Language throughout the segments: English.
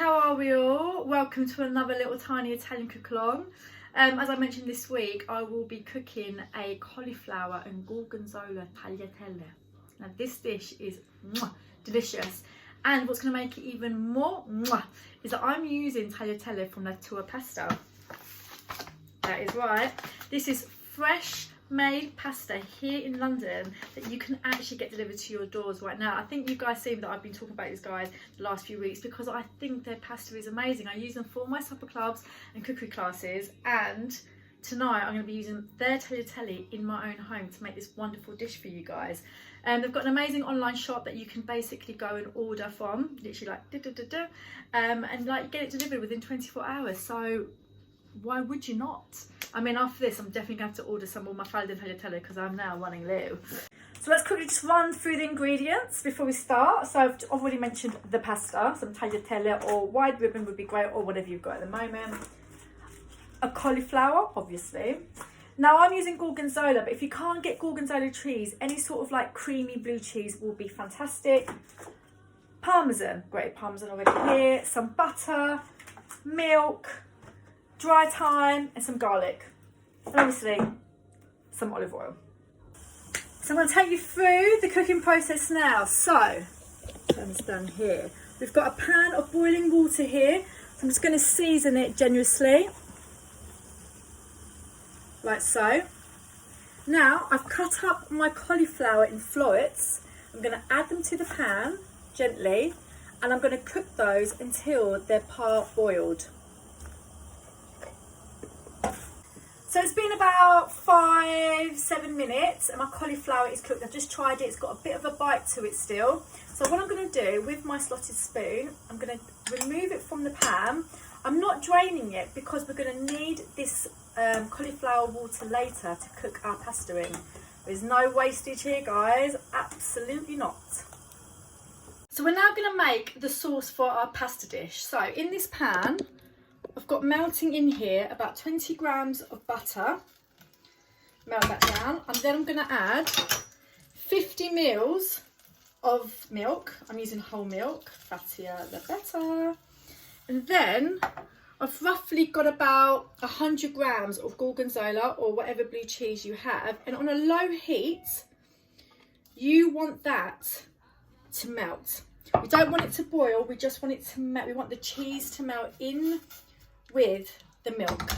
how are we all? Welcome to another little tiny Italian cook along. As I mentioned this week, I will be cooking a cauliflower and gorgonzola tagliatelle. Now this dish is delicious, and what's going to make it even more is that I'm using tagliatelle from La Tua Pasta. That is right. This is fresh made pasta here in London that you can actually get delivered to your doors right now. I think you guys seen that I've been talking about these guys the last few weeks because I think their pasta is amazing. I use them for my supper clubs and cookery classes, and tonight I'm going to be using their tagliatelle in my own home to make this wonderful dish for you guys. They've got an amazing online shop that you can basically go and order from, literally like and like get it delivered within 24 hours. So why would you not? I mean, after this, I'm definitely going to have to order some more mafalda tagliatelle because I'm now running low. So let's quickly just run through the ingredients before we start. So I've already mentioned the pasta, some tagliatelle or wide ribbon would be great, or whatever you've got at the moment. A cauliflower, obviously. Now I'm using gorgonzola, but if you can't get gorgonzola cheese, any sort of like creamy blue cheese will be fantastic. Parmesan, grated parmesan already here. Some butter, milk, dry thyme and some garlic, and obviously some olive oil. So I'm going to take you through the cooking process now. So turn this down here. We've got a pan of boiling water here, so I'm just going to season it generously like so. Now I've cut up my cauliflower in florets. I'm going to add them to the pan gently, and I'm going to cook those until they're parboiled. So it's been about 5-7 minutes and my cauliflower is cooked. I've just tried it, it's got a bit of a bite to it still. So what I'm going to do with my slotted spoon, I'm going to remove it from the pan. I'm not draining it because we're going to need this cauliflower water later to cook our pasta in. There's no wastage here, guys, absolutely not. So we're now going to make the sauce for our pasta dish. So in this pan, I've got melting in here about 20 grams of butter. Melt that down, and then I'm going to add 50 mils of milk. I'm using whole milk, fattier the better. And then I've roughly got about 100 grams of gorgonzola or whatever blue cheese you have. And on a low heat, you want that to melt. We don't want it to boil, we just want it to melt. We want the cheese to melt in with the milk.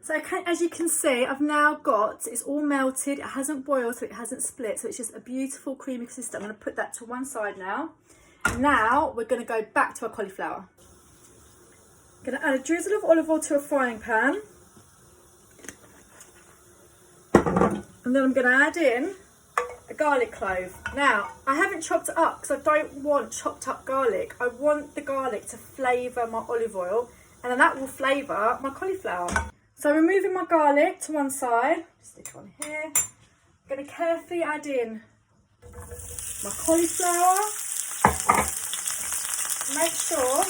So as you can see, I've now got, it's all melted, it hasn't boiled, so it hasn't split, so it's just a beautiful creamy consistency. I'm going to put that to one side now. Now we're going to go back to our cauliflower. I'm going to add a drizzle of olive oil to a frying pan, and then I'm going to add in a garlic clove. Now I haven't chopped it up because I don't want chopped up garlic. I want the garlic to flavour my olive oil, and then that will flavour my cauliflower. So removing my garlic to one side, stick it on here. I'm going to carefully add in my cauliflower. Make sure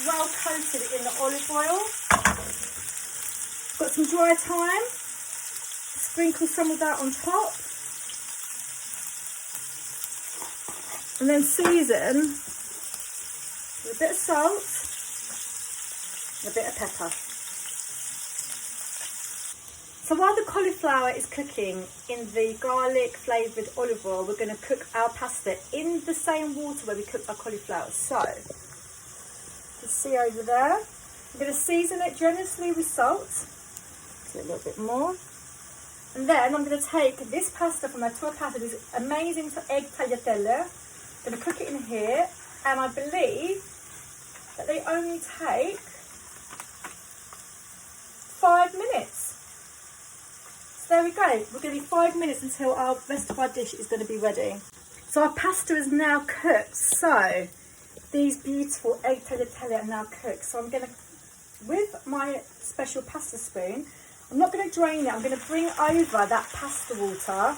well coated in the olive oil. Got some dry thyme. Sprinkle some of that on top. And then season with a bit of salt and a bit of pepper. So while the cauliflower is cooking in the garlic flavoured olive oil, we're going to cook our pasta in the same water where we cooked our cauliflower. So, you can see over there, I'm going to season it generously with salt, a little bit more. And then I'm going to take this pasta from La Tua Pasta, this amazing egg tagliatelle. I'm going to cook it in here, and I believe that they only take 5 minutes. So there we go. We're going to be 5 minutes until our rest of our dish is going to be ready. So our pasta is now cooked. So these beautiful egg tagliatelle are now cooked. So I'm going to, with my special pasta spoon, I'm not going to drain it. I'm going to bring over that pasta water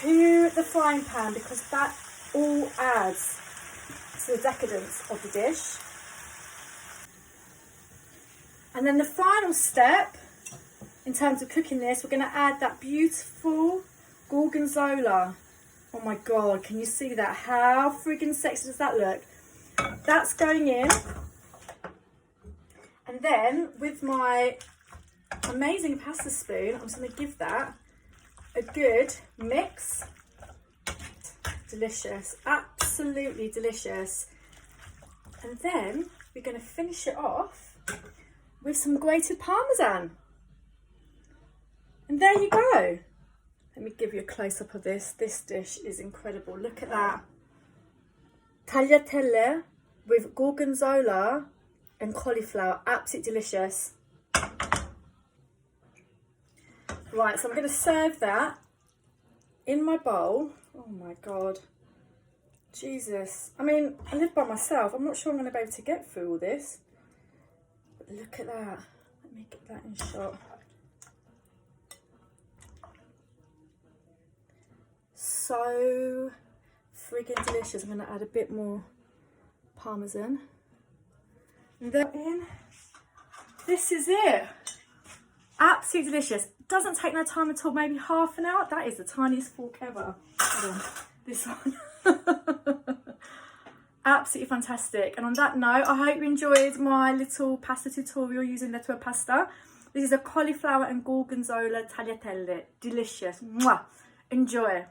to the frying pan because that all adds to the decadence of the dish. And then the final step in terms of cooking this, we're going to add that beautiful gorgonzola Oh my God, can you see that? How friggin' sexy does that look? That's going in. And then with my amazing pasta spoon, I'm just going to give that a good mix. Delicious, absolutely delicious. And then we're going to finish it off with some grated parmesan. And there you go. Let me give you a close-up of this. This dish is incredible. Look at that. Tagliatelle with gorgonzola and cauliflower. Absolutely delicious. Right, so I'm going to serve that in my bowl. Oh my God. Jesus. I mean, I live by myself. I'm not sure I'm going to be able to get through all this. But look at that. Let me get that in shot. So friggin' delicious. I'm going to add a bit more parmesan. And then this is it. Absolutely delicious. Doesn't take no time at all, maybe half an hour. That is the tiniest fork ever. Hold on, this one. Absolutely fantastic. And on that note, I hope you enjoyed my little pasta tutorial using lettuce pasta. This is a cauliflower and gorgonzola tagliatelle. Delicious. Mwah. Enjoy.